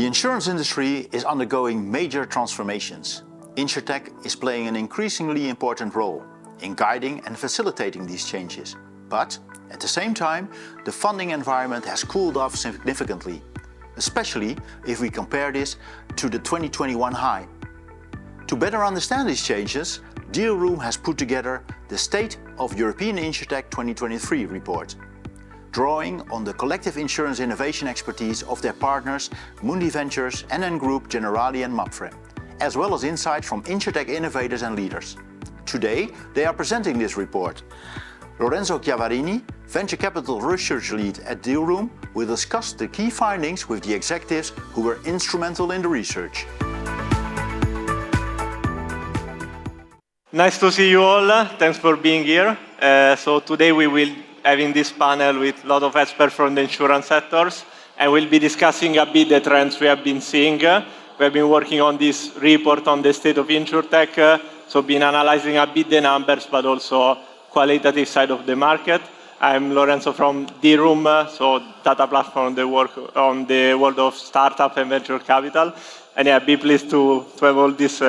The insurance industry is undergoing major transformations. Insurtech is playing an increasingly important role in guiding and facilitating these changes. But at the same time, the funding environment has cooled off significantly, especially if we compare this to the 2021 high. To better understand these changes, Dealroom has put together the State of European Insurtech 2023 report, drawing on the collective insurance innovation expertise of their partners Mundi Ventures, NN Group, Generali and MAPFRE, as well as insights from Insurtech innovators and leaders. Today, they are presenting this report. Lorenzo Chiavarini, Venture Capital Research Lead at Dealroom, will discuss the key findings with the executives who were instrumental in the research. Nice to see you all. Thanks for being here. So today we will having this panel with a lot of experts from the insurance sectors, and we'll be discussing a bit the trends we have been seeing. We have been working on this report on the state of Insurtech, so been analyzing a bit the numbers, but also qualitative side of the market. I'm Lorenzo from Dealroom, so data platform that work on the world of startup and venture capital. And yeah, be pleased to have all these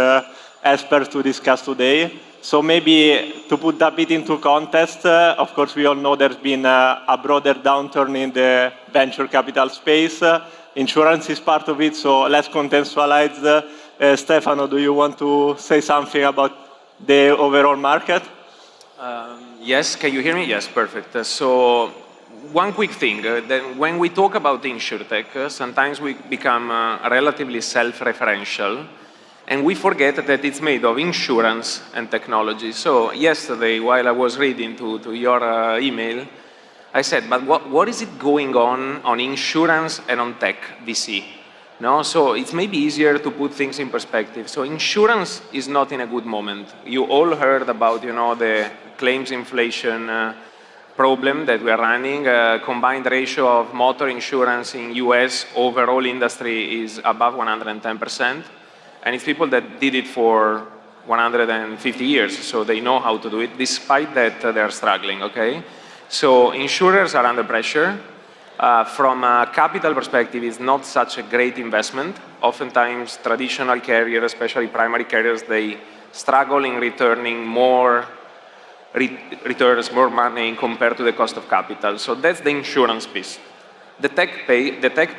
experts to discuss today. So maybe to put that bit into context, of course, we all know there's been a broader downturn in the venture capital space. Insurance is part of it, so let's contextualize. Stefano, do you want to say something about the overall market? Yes, can you hear me? Yes, perfect. So one quick thing, that when we talk about Insurtech, sometimes we become relatively self-referential, and we forget that it's made of insurance and technology. So yesterday, while I was reading to your email, I said, but what is it going on insurance and on tech VC? No? So it's maybe easier to put things in perspective. So insurance is not in a good moment. You all heard about, the claims inflation problem that we are running. Combined ratio of motor insurance in US overall industry is above 110%. And it's people that did it for 150 years, so they know how to do it. Despite that, they are struggling, okay? So insurers are under pressure. From a capital perspective, it's not such a great investment. Oftentimes, traditional carriers, especially primary carriers, they struggle in returning more returns, more money compared to the cost of capital. So that's the insurance piece. The tech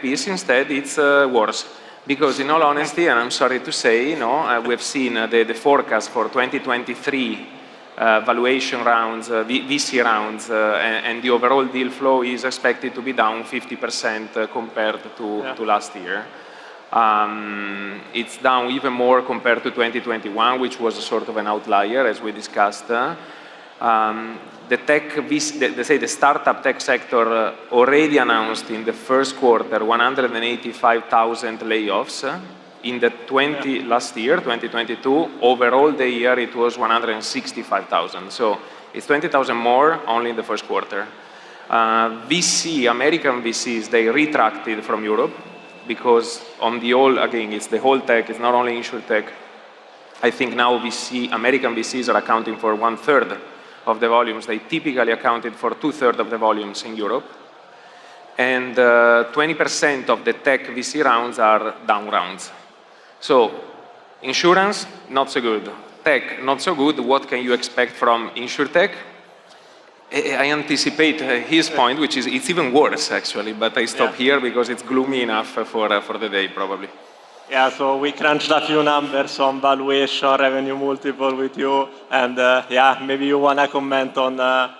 piece, instead, it's worse. Because in all honesty, and I'm sorry to say, we've seen the forecast for 2023 valuation rounds, VC rounds, and the overall deal flow is expected to be down 50% compared to last year. It's down even more compared to 2021, which was a sort of an outlier, as we discussed. The the startup tech sector already announced in the first quarter 185,000 layoffs. In the last year, 2022, overall the year it was 165,000. So it's 20,000 more only in the first quarter. American VCs, they retracted from Europe because again, it's the whole tech, it's not only Insurtech. I think now American VCs are accounting for 1/3 of the volumes. They typically accounted for 2/3 of the volumes in Europe. And 20% of the tech VC rounds are down rounds. So insurance, not so good. Tech, not so good. What can you expect from Insurtech? I anticipate his point, which is it's even worse, actually. But I stop here because it's gloomy enough for the day, probably. Yeah, so we crunched a few numbers on valuation, revenue multiple with you, and maybe you want to comment on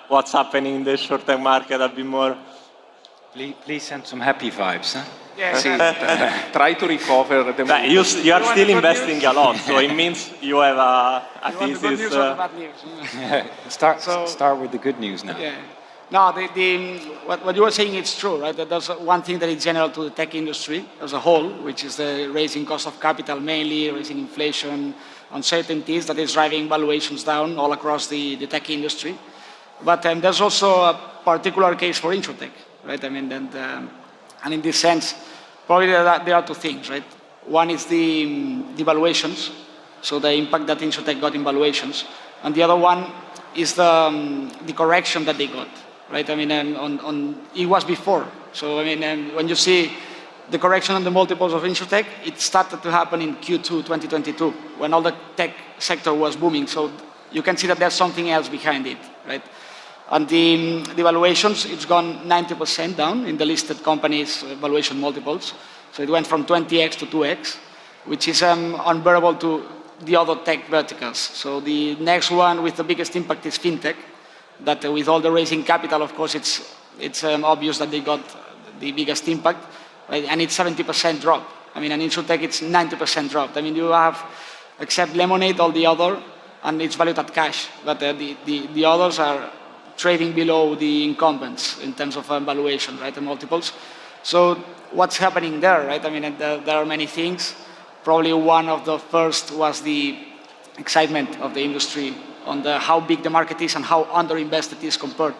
what's happening in the short-term market a bit more. Please send some happy vibes, huh? Yeah, try to recover the you are still investing a lot, so it means you have a thesis. Good news or the bad news? Start with the good news now. Yeah. No, what you were saying is true, right? That there's one thing that is general to the tech industry as a whole, which is the raising cost of capital, mainly raising inflation, uncertainties that is driving valuations down all across the tech industry. But there's also a particular case for Insurtech, right? I mean, and in this sense, probably there are two things, right? One is the valuations, so the impact that Insurtech got in valuations, and the other one is the correction that they got. Right, I mean, it was before. So I mean, when you see the correction on the multiples of Insurtech, it started to happen in Q2 2022, when all the tech sector was booming. So you can see that there's something else behind it, right? And the valuations, it's gone 90% down in the listed companies' valuation multiples. So it went from 20x to 2x, which is unbearable to the other tech verticals. So the next one with the biggest impact is fintech, that with all the raising capital, of course, it's obvious that they got the biggest impact, right? And it's 70% drop. I mean, in Insurtech, it's 90% dropped. I mean, you have, except Lemonade, all the other, and it's valued at cash. But the others are trading below the incumbents in terms of valuation, right, and multiples. So what's happening there, right? I mean, there are many things. Probably one of the first was the excitement of the industry on how big the market is and how underinvested it is compared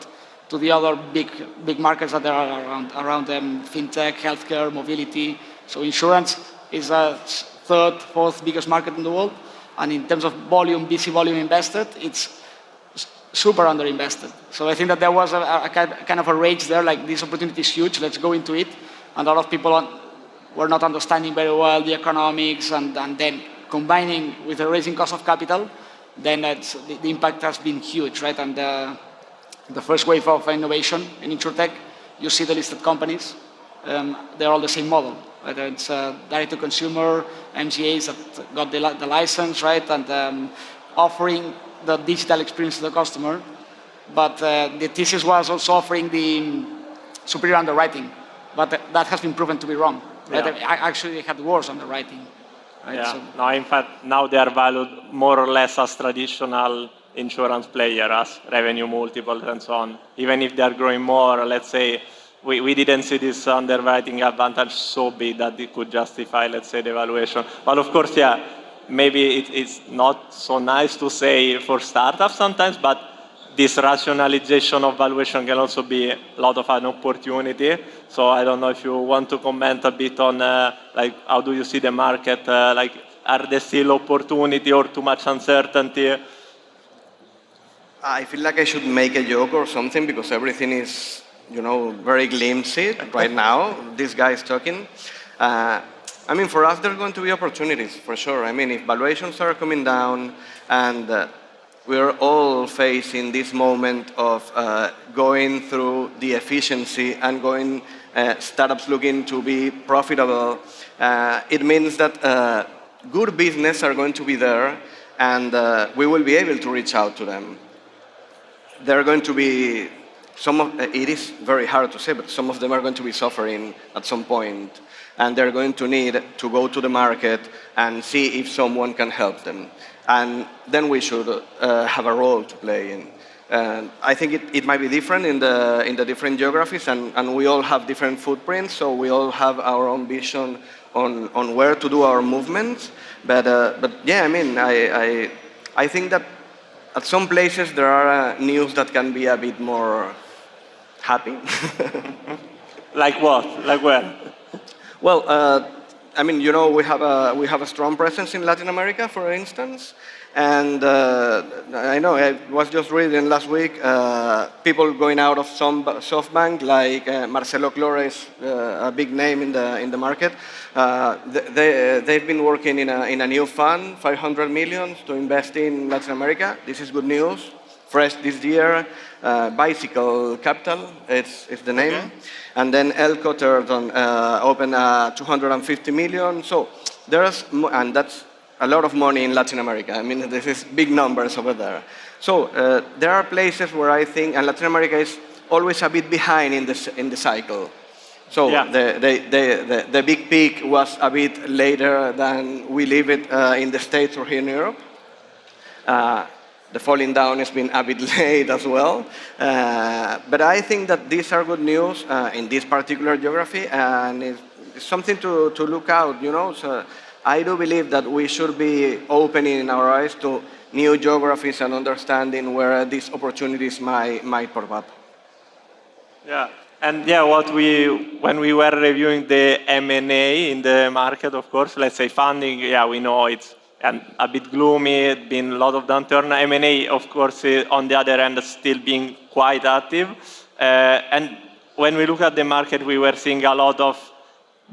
to the other big markets that there are around them, fintech, healthcare, mobility. So insurance is a third, fourth biggest market in the world. And in terms of volume, VC volume invested, it's super underinvested. So I think that there was a kind of a rage there, like this opportunity is huge, let's go into it. And a lot of people were not understanding very well the economics, and then combining with the raising cost of capital, then the impact has been huge, right? And the first wave of innovation in Insurtech, you see the listed companies, they're all the same model. Right? It's direct-to-consumer, MGAs that got the license, right? And offering the digital experience to the customer. But the thesis was also offering the superior underwriting. But that has been proven to be wrong. Right? Yeah. Actually, they had worse underwriting. Right? Yeah. So, No, in fact, now they are valued more or less as traditional insurance player, as revenue multiples and so on. Even if they are growing more, let's say, we didn't see this underwriting advantage so big that it could justify, let's say, the valuation. But of course, yeah, maybe it's not so nice to say for startups sometimes, but this rationalization of valuation can also be a lot of an opportunity. So I don't know if you want to comment a bit on like how do you see the market? Like, are there still opportunity or too much uncertainty? I feel like I should make a joke or something because everything is, very glimpsy right now. This guy is talking. I mean, for us, there are going to be opportunities, for sure. I mean, if valuations are coming down and we're all facing this moment of going through the efficiency and going startups looking to be profitable, it means that good business are going to be there and we will be able to reach out to them. There are going to be it is very hard to say, but some of them are going to be suffering at some point, and they're going to need to go to the market and see if someone can help them. And then we should have a role to play in. I think it might be different in the different geographies, and we all have different footprints, so we all have our own vision on where to do our movements. But yeah, I mean, I think that at some places there are news that can be a bit more happy. Like what? Like where? Well, I mean, we have a strong presence in Latin America, for instance, and I know I was just reading last week people going out of SoftBank, like Marcelo Flores, a big name in the market. They've been working in a new fund, 500 million, to invest in Latin America. This is good news. Fresh this year, Bicycle Capital, it's the name. Okay. And then Elko Turton opened 250 million. So and that's a lot of money in Latin America. I mean, this is big numbers over there. So there are places where I think, and Latin America is always a bit behind in the cycle. So yeah. The big peak was a bit later than we live it in the States or here in Europe. The falling down has been a bit late as well. But I think that these are good news in this particular geography, and it's something to look out, So I do believe that we should be opening our eyes to new geographies and understanding where these opportunities might pop up. Yeah, and yeah, when we were reviewing the M&A in the market, of course, let's say funding, yeah, we know it's a bit gloomy, it's been a lot of downturn. M&A, of course, on the other end, still being quite active. And when we look at the market, we were seeing a lot of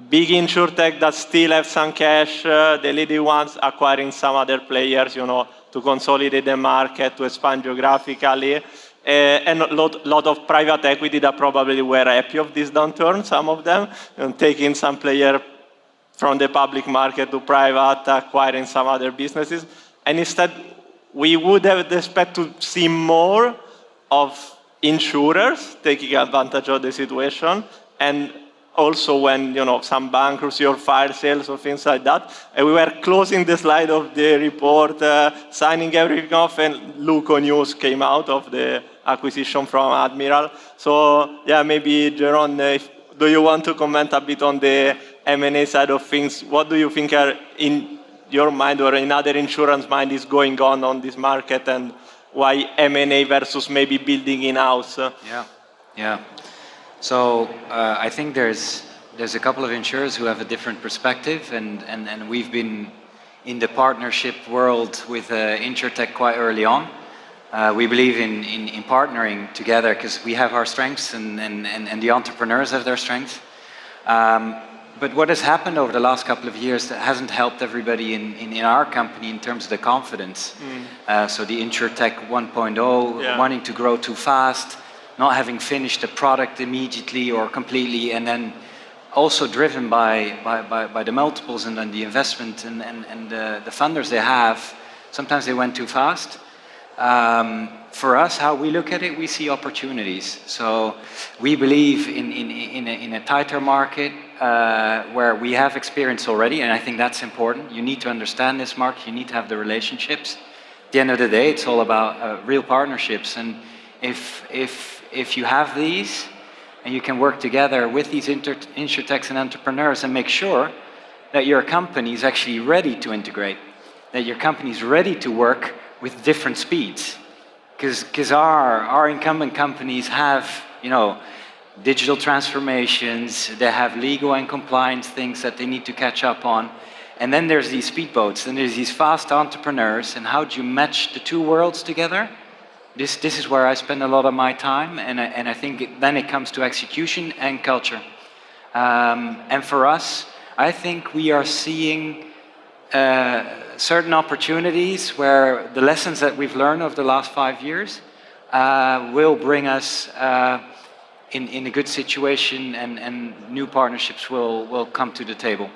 big Insurtech that still have some cash, the leading ones acquiring some other players, to consolidate the market, to expand geographically, and a lot of private equity that probably were happy of this downturn, some of them, and taking some player from the public market to private, acquiring some other businesses. And instead, we would have expected to see more of insurers taking advantage of the situation, and also when some bankruptcy or fire sales or things like that. And we were closing the slide of the report, signing everything off, and Luco News came out of the acquisition from Admiral. So yeah, maybe Jeroen, do you want to comment a bit on the M&A side of things? What do you think are in your mind or in other insurance mind is going on this market, and why M&A versus maybe building in-house? Yeah. So I think there's a couple of insurers who have a different perspective, and we've been in the partnership world with Insurtech quite early on. We believe in partnering together because we have our strengths and the entrepreneurs have their strengths. But what has happened over the last couple of years that hasn't helped everybody in our company in terms of the confidence. So the Insurtech 1.0, wanting to grow too fast, not having finished the product immediately or completely, and then also driven by the multiples and then the investment and the funders they have. Sometimes they went too fast. For us, how we look at it, we see opportunities. So we believe in a tighter market where we have experience already, and I think that's important. You need to understand this market, you need to have the relationships. At the end of the day, it's all about real partnerships, and if you have these, and you can work together with these Insurtechs and entrepreneurs and make sure that your company is actually ready to integrate, that your company is ready to work with different speeds. Because our incumbent companies have, digital transformations, they have legal and compliance things that they need to catch up on. And then there's these speedboats, and there's these fast entrepreneurs, and how do you match the two worlds together? This is where I spend a lot of my time, and I think then it comes to execution and culture. And for us, I think we are seeing certain opportunities where the lessons that we've learned over the last 5 years will bring us in a good situation, and new partnerships will come to the table.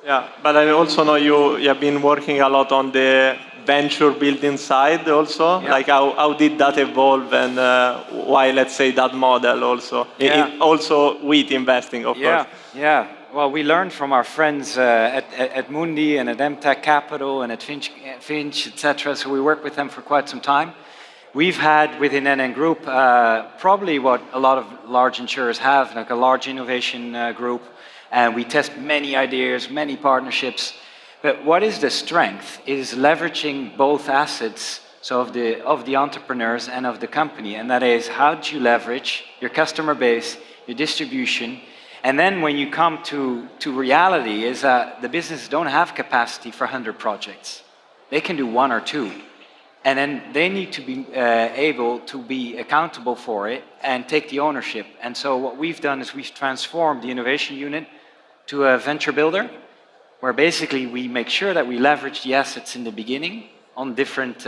Yeah, but I also know you have been working a lot on the venture building side also. Yeah. Like how did that evolve, and why, let's say, that model also? Also with investing, of course. Yeah. Well, we learned from our friends at Mundi and at MTech Capital and at Finch, etc. So we worked with them for quite some time. We've had within NN Group probably what a lot of large insurers have, like a large innovation group. And we test many ideas, many partnerships. But what is the strength is leveraging both assets, so of the entrepreneurs and of the company. And that is, how do you leverage your customer base, your distribution? And then when you come to reality is that the businesses don't have capacity for 100 projects. They can do 1 or 2. And then they need to be able to be accountable for it and take the ownership. And so what we've done is we've transformed the innovation unit to a venture builder, where basically we make sure that we leverage the assets in the beginning on different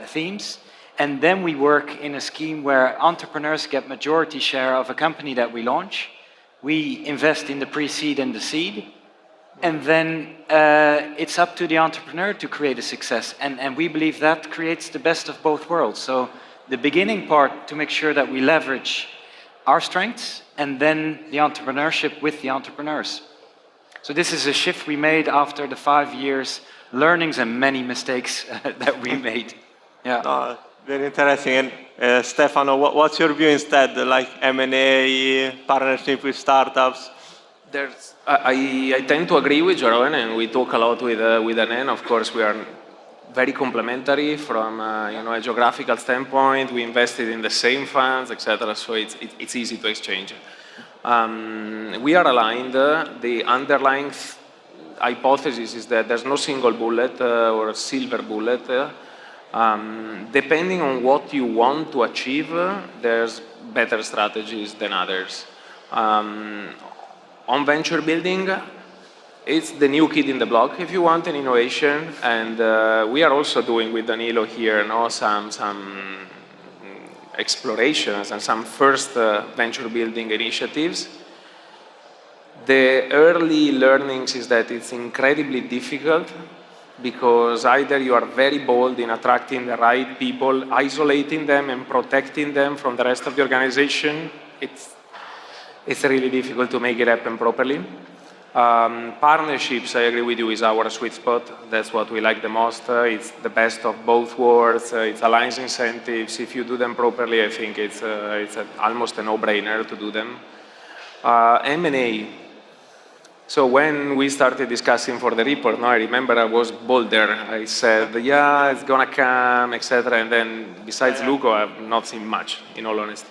themes. And then we work in a scheme where entrepreneurs get majority share of a company that we launch. We invest in the pre-seed and the seed. And then it's up to the entrepreneur to create a success. And we believe that creates the best of both worlds. So the beginning part, to make sure that we leverage our strengths, and then the entrepreneurship with the entrepreneurs. So this is a shift we made after the 5 years, learnings and many mistakes that we made. Yeah. Very interesting. And Stefano, what's your view instead? Like M&A, partnership with startups? I tend to agree with Jeroen, and we talk a lot with NN. Of course, we are very complementary from a geographical standpoint. We invested in the same funds, etc. So it's easy to exchange. We are aligned. The underlying hypothesis is that there's no single bullet or silver bullet. Depending on what you want to achieve, there's better strategies than others. On venture building, it's the new kid in the block, if you want, an innovation. And we are also doing with Danilo here some explorations and some first venture building initiatives. The early learnings is that it's incredibly difficult because either you are very bold in attracting the right people, isolating them and protecting them from the rest of the organization. It's really difficult to make it happen properly. Partnerships, I agree with you, is our sweet spot. That's what we like the most. It's the best of both worlds. It aligns incentives. If you do them properly, I think it's almost a no-brainer to do them. M&A. So when we started discussing for the report, I remember I was bolder. I said, yeah, it's gonna come, etc. And then besides Luco, I've not seen much, in all honesty.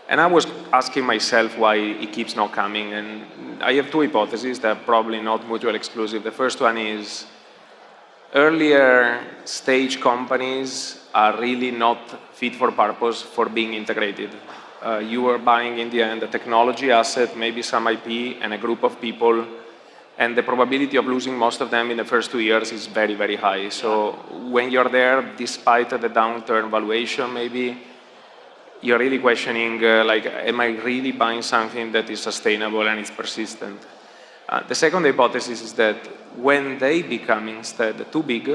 And I was asking myself why it keeps not coming. And I have two hypotheses that are probably not mutually exclusive. The first one is earlier stage companies are really not fit for purpose for being integrated. You are buying in the end a technology asset, maybe some IP and a group of people, and the probability of losing most of them in the first 2 years is very, very high. So when you're there, despite the downturn valuation, maybe you're really questioning, am I really buying something that is sustainable and is persistent? The second hypothesis is that when they become instead too big,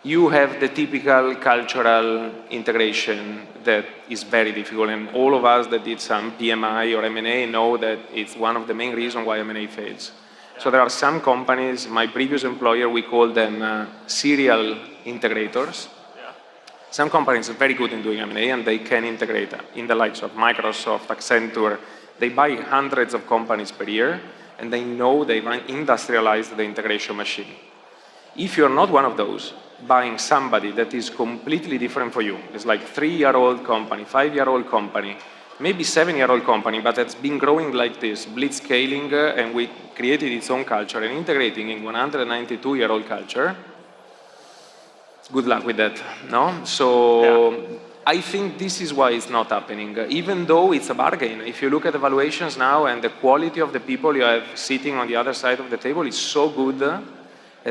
you have the typical cultural integration that is very difficult. And all of us that did some PMI or M&A know that it's one of the main reasons why M&A fails. So there are some companies, my previous employer, we call them serial integrators. Some companies are very good in doing M&A and they can integrate in the likes of Microsoft, Accenture. They buy hundreds of companies per year and they know they've industrialized the integration machine. If you're not one of those, buying somebody that is completely different for you, it's like 3-year-old company, 5-year-old company, maybe 7-year-old company, but it's been growing like this, blitzscaling, and we created its own culture and integrating in 192-year-old culture. Good luck with that, no? So I think this is why it's not happening, even though it's a bargain. If you look at the valuations now and the quality of the people you have sitting on the other side of the table is so good that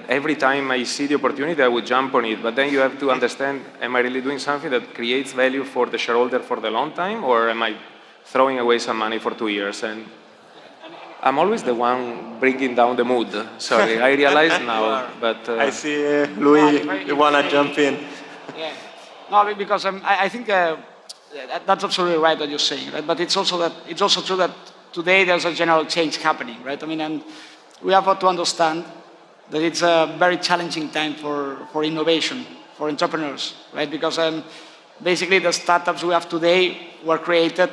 every time I see the opportunity, I would jump on it. But then you have to understand, am I really doing something that creates value for the shareholder for the long time, or am I throwing away some money for 2 years? And I'm always the one bringing down the mood. Sorry, I realize now, but... I see Louis, you want to jump in. Yeah. No, because I think that's absolutely right what you're saying, right? But it's also true that today there's a general change happening, right? I mean, and we have to understand that it's a very challenging time for innovation, for entrepreneurs, right? Because basically the startups we have today were created,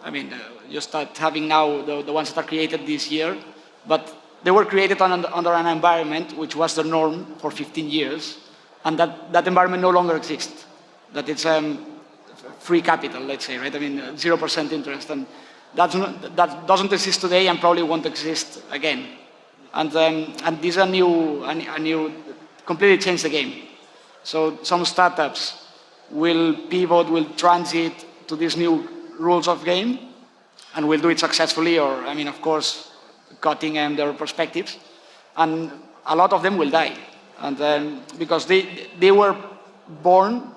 I mean, you start having now the ones that are created this year, but they were created under an environment which was the norm for 15 years, and that environment no longer exists. That it's free capital, let's say, right? I mean, 0% interest, and that doesn't exist today and probably won't exist again. And these are new, completely change the game. So some startups will pivot, will transit to these new rules of game, and will do it successfully, or, I mean, of course, cutting their perspectives. And a lot of them will die. And because they were born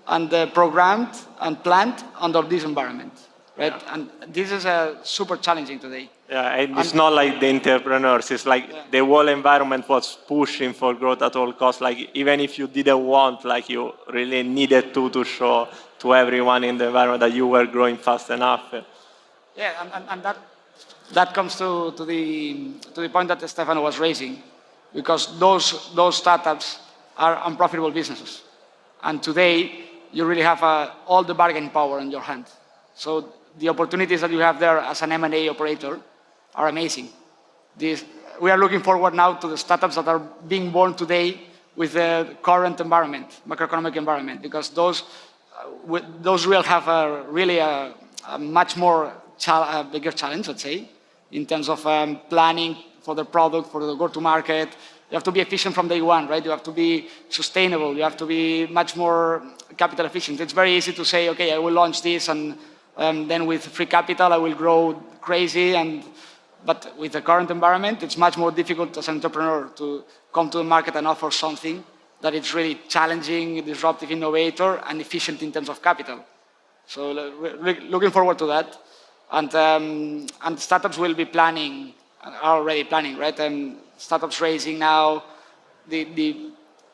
and programmed and planned under this environment, right? Yeah. And this is super challenging today. Yeah, and it's not like the entrepreneurs, it's like the whole environment was pushing for growth at all costs. Like, even if you didn't want, like, you really needed to show to everyone in the environment that you were growing fast enough. Yeah, and that comes to the point that Stefano was raising, because those startups are unprofitable businesses. And today, you really have all the bargaining power in your hand. So the opportunities that you have there as an M&A operator are amazing. We are looking forward now to the startups that are being born today with the current environment, macroeconomic environment, because those will have a much more bigger challenge, let's say, in terms of planning for the product, for the go-to-market. You have to be efficient from day one, right? You have to be sustainable. You have to be much more capital efficient. It's very easy to say, okay, I will launch this, and then with free capital, I will grow crazy. But with the current environment, it's much more difficult as an entrepreneur to come to the market and offer something that is really challenging, disruptive, innovator, and efficient in terms of capital. So looking forward to that. And startups will be planning, are already planning, right? Startups raising now.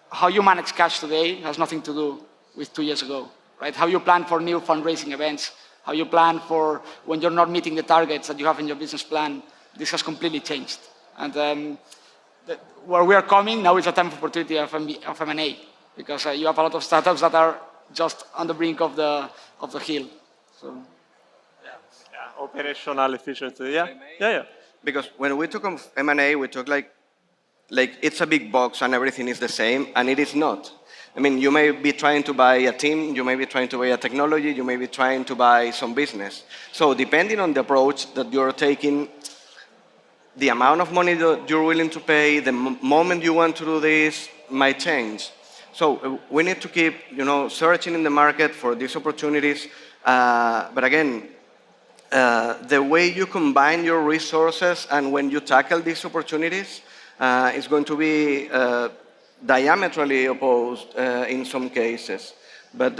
How you manage cash today has nothing to do with 2 years ago, right? How you plan for new fundraising events, how you plan for when you're not meeting the targets that you have in your business plan, this has completely changed. And where we are coming now is a time of opportunity of M&A, because you have a lot of startups that are just on the brink of the hill. So. Yeah, operational efficiency. Yeah. Because when we talk of M&A, we talk like it's a big box and everything is the same, and it is not. I mean, you may be trying to buy a team, you may be trying to buy a technology, you may be trying to buy some business. So depending on the approach that you're taking, the amount of money that you're willing to pay, the moment you want to do this might change. So we need to keep, searching in the market for these opportunities. But again, the way you combine your resources and when you tackle these opportunities is going to be diametrally opposed in some cases. But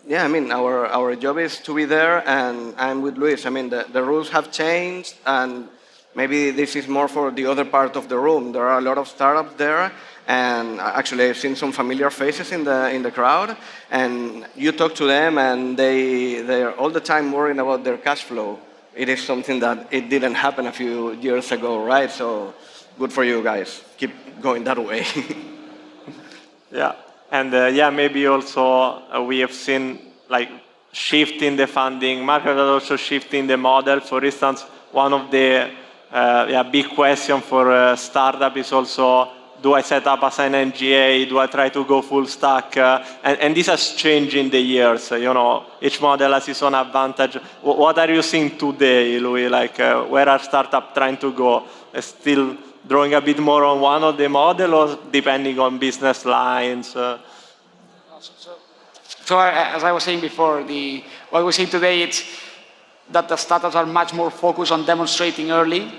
yeah, I mean, our job is to be there, and I'm with Luis. I mean, the rules have changed, and maybe this is more for the other part of the room. There are a lot of startups there, and actually I've seen some familiar faces in the crowd, and you talk to them, and they're all the time worrying about their cash flow. It is something that it didn't happen a few years ago, right? So good for you guys. Keep going that way. Yeah, and maybe also we have seen like shift in the funding market, but also shift in the model. For instance, one of the big question for a startup is also, do I set up as an NGA? Do I try to go full stack? And this has changed in the years. Each model has its own advantage. What are you seeing today, Louis? Like, where are startups trying to go? Still drawing a bit more on one of the model, or depending on business lines? So as I was saying before, what we see today is that the startups are much more focused on demonstrating early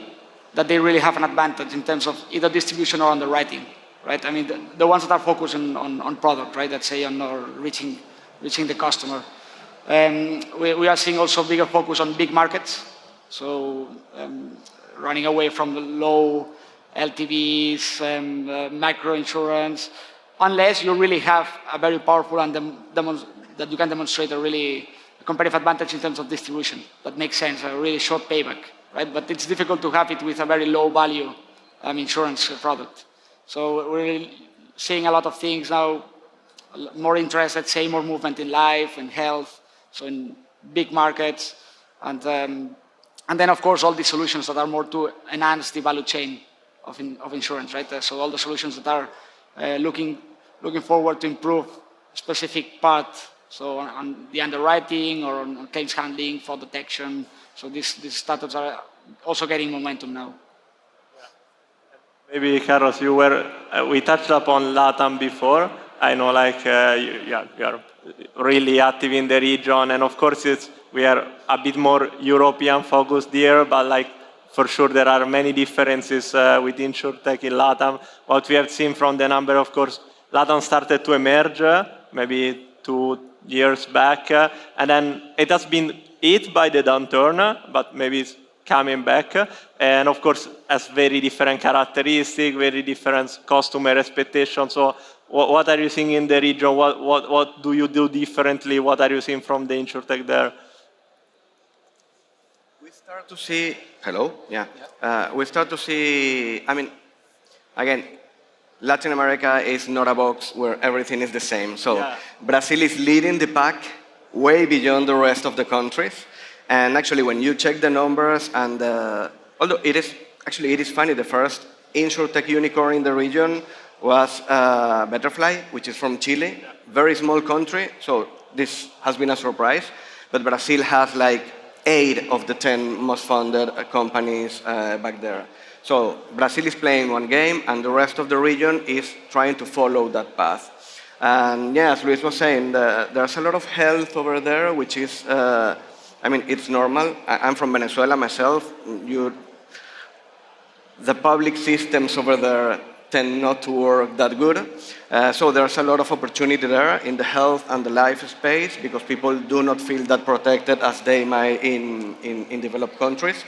that they really have an advantage in terms of either distribution or underwriting, right? I mean, the ones that are focused on product, right? Let's say on reaching the customer. We are seeing also bigger focus on big markets, so running away from the low LTVs, micro insurance, unless you really have a very powerful and that you can demonstrate a really competitive advantage in terms of distribution. That makes sense, a really short payback, right? But it's difficult to have it with a very low value insurance product. So we're seeing a lot of things now, more interest, let's say, more movement in life and health, so in big markets, and then of course all the solutions that are more to enhance the value chain of insurance, right? So all the solutions that are looking forward to improve specific part, so on the underwriting or on claims handling, fraud detection. So these startups are also getting momentum now. Maybe, Carlos, we touched upon LATAM before. I know, you are really active in the region, and of course, we are a bit more European focused here, but for sure there are many differences with Insurtech in LATAM. What we have seen from the number, of course, LATAM started to emerge maybe 2 years back, and then it has been hit by the downturn, but maybe it's coming back, and of course has very different characteristics, very different customer expectations. So what are you seeing in the region? What do you do differently? What are you seeing from the Insurtech there? We start to see, we start to see, I mean, again, Latin America is not a box where everything is the same. So Brazil is leading the pack way beyond the rest of the countries. And actually, when you check the numbers, and although it is funny, the first Insurtech unicorn in the region was Butterfly, which is from Chile, very small country. So this has been a surprise. But Brazil has 8 of the 10 most funded companies back there. So Brazil is playing one game, and the rest of the region is trying to follow that path. And as Luis was saying, there's a lot of health over there, which is, it's normal. I'm from Venezuela myself. the public systems over there tend not to work that good. So there's a lot of opportunity there in the health and the life space because people do not feel that protected as they might in developed countries.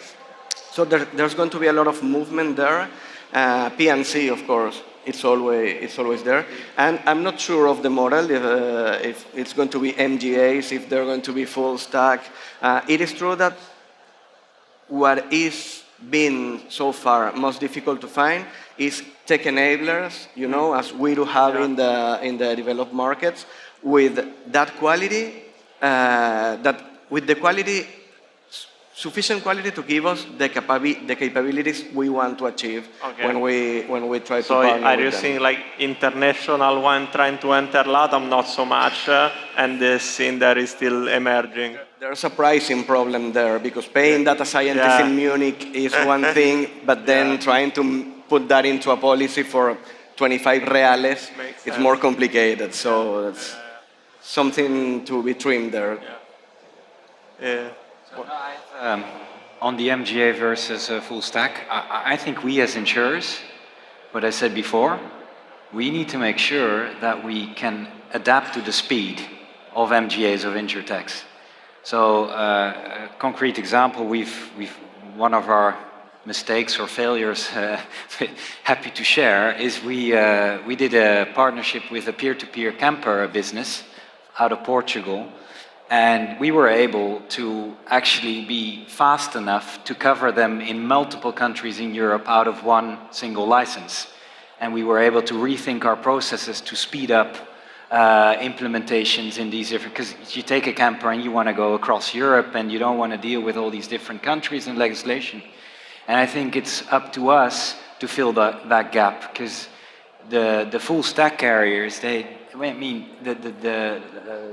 So there's going to be a lot of movement there. P&C, of course, it's always there. And I'm not sure of the model, if it's going to be MGAs, if they're going to be full stack. It is true that what is been so far most difficult to find is tech enablers, you know, as we do have in the developed markets, with that quality, sufficient quality to give us the capabilities we want to achieve when we try to partner with them. So are you seeing like international one trying to enter LATAM, not so much, and the scene there is still emerging? There's a pricing problem there because paying data scientists in Munich is one thing, but then trying to put that into a policy for 25 reales is more complicated. So it's something to be trimmed there. On the MGA versus full stack, I think we as insurers, what I said before, we need to make sure that we can adapt to the speed of MGAs, of Insurtechs. So a concrete example, one of our mistakes or failures, happy to share, is we did a partnership with a peer-to-peer camper business out of Portugal. And we were able to actually be fast enough to cover them in multiple countries in Europe out of one single license. And we were able to rethink our processes to speed up implementations in these different, because you take a camper and you want to go across Europe and you don't want to deal with all these different countries and legislation. And I think it's up to us to fill that gap, because the full stack carriers, the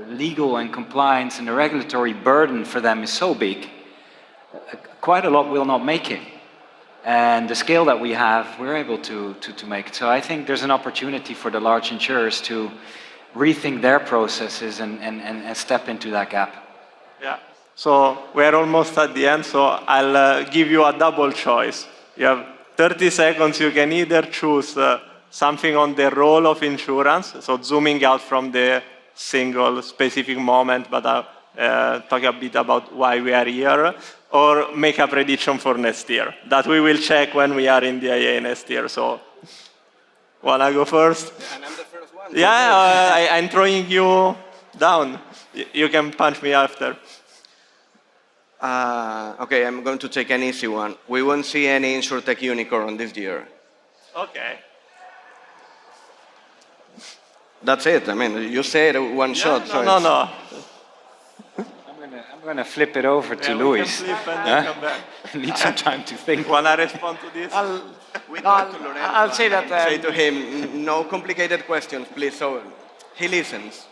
legal and compliance and the regulatory burden for them is so big, quite a lot will not make it. And the scale that we have, we're able to make it. So I think there's an opportunity for the large insurers to rethink their processes and step into that gap. Yeah, so we're almost at the end, so I'll give you a double choice. You have 30 seconds, you can either choose something on the role of insurance, so zooming out from the single specific moment, but talk a bit about why we are here, or make a prediction for next year. That we will check when we are in the IA next year. So, wanna go first? Yeah, and I'm the first one. Yeah, I'm throwing you down. You can punch me after. Okay, I'm going to take an easy one. We won't see any Insurtech unicorn this year. Okay. That's it. I mean, you said one shot. No. I'm gonna flip it over to Luis. We can flip and come back. I need some time to think. Wanna respond to this? I'll say that. Say to him, no complicated questions, please. So he listens.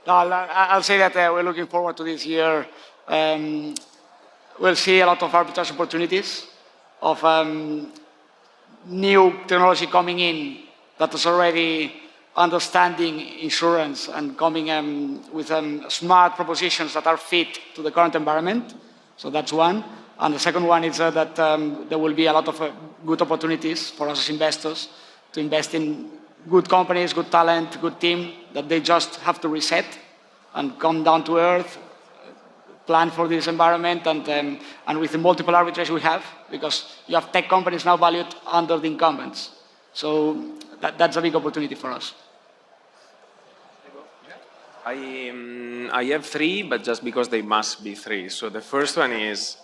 No, I'll say that we're looking forward to this year. We'll see a lot of arbitrage opportunities of new technology coming in that is already understanding insurance and coming with smart propositions that are fit to the current environment. So that's one. And the second one is that there will be a lot of good opportunities for us as investors to invest in good companies, good talent, good team, that they just have to reset and come down to earth, plan for this environment, and with the multiple arbitrage we have, because you have tech companies now valued under the incumbents. So that's a big opportunity for us. I have three, but just because they must be three. So the first one is,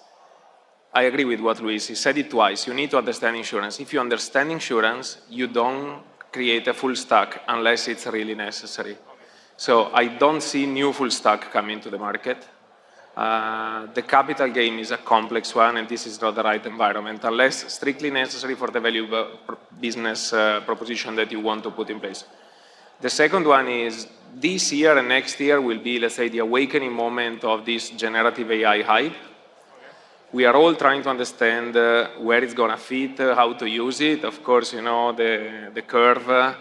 I agree with what Luis, he said it twice, you need to understand insurance. If you understand insurance, you don't create a full stack unless it's really necessary. So I don't see new full stack coming to the market. The capital game is a complex one, and this is not the right environment, unless strictly necessary for the value business proposition that you want to put in place. The second one is, this year and next year will be, let's say, the awakening moment of this generative AI hype. We are all trying to understand where it's going to fit, how to use it. Of course, you know, the curve.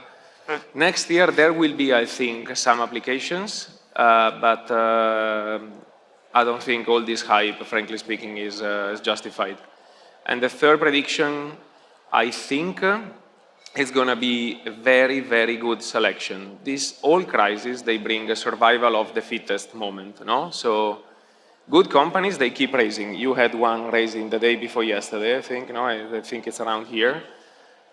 Next year, there will be, I think, some applications, but I don't think all this hype, frankly speaking, is justified. And the third prediction, I think, is going to be a very, very good selection. These all crises, they bring a survival of the fittest moment, no? So good companies, they keep raising. You had one raising the day before yesterday, I think, no? I think it's around here.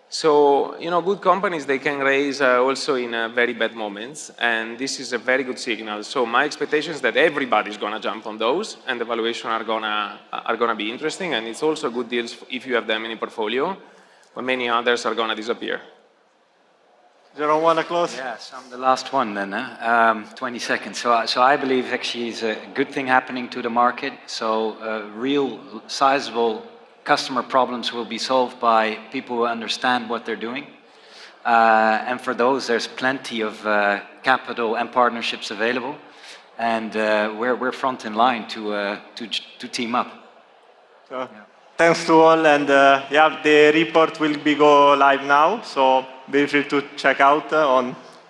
So, you know, good companies, they can raise also in very bad moments, and this is a very good signal. So my expectation is that everybody's going to jump on those, and the valuation are gonna be interesting, and it's also good deals if you have them in your portfolio, but many others are going to disappear. Jerome, want to close? Yes, I'm the last one then, 20 seconds. So I believe actually it's a good thing happening to the market. So real sizable customer problems will be solved by people who understand what they're doing. And for those, there's plenty of capital and partnerships available. And we're front in line to team up. So, Yeah. thanks to all, and yeah, the report will go live now, so be free to check out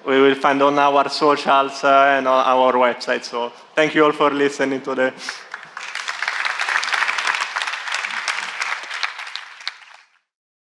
we will find on our socials and on our website. So thank you all for listening to the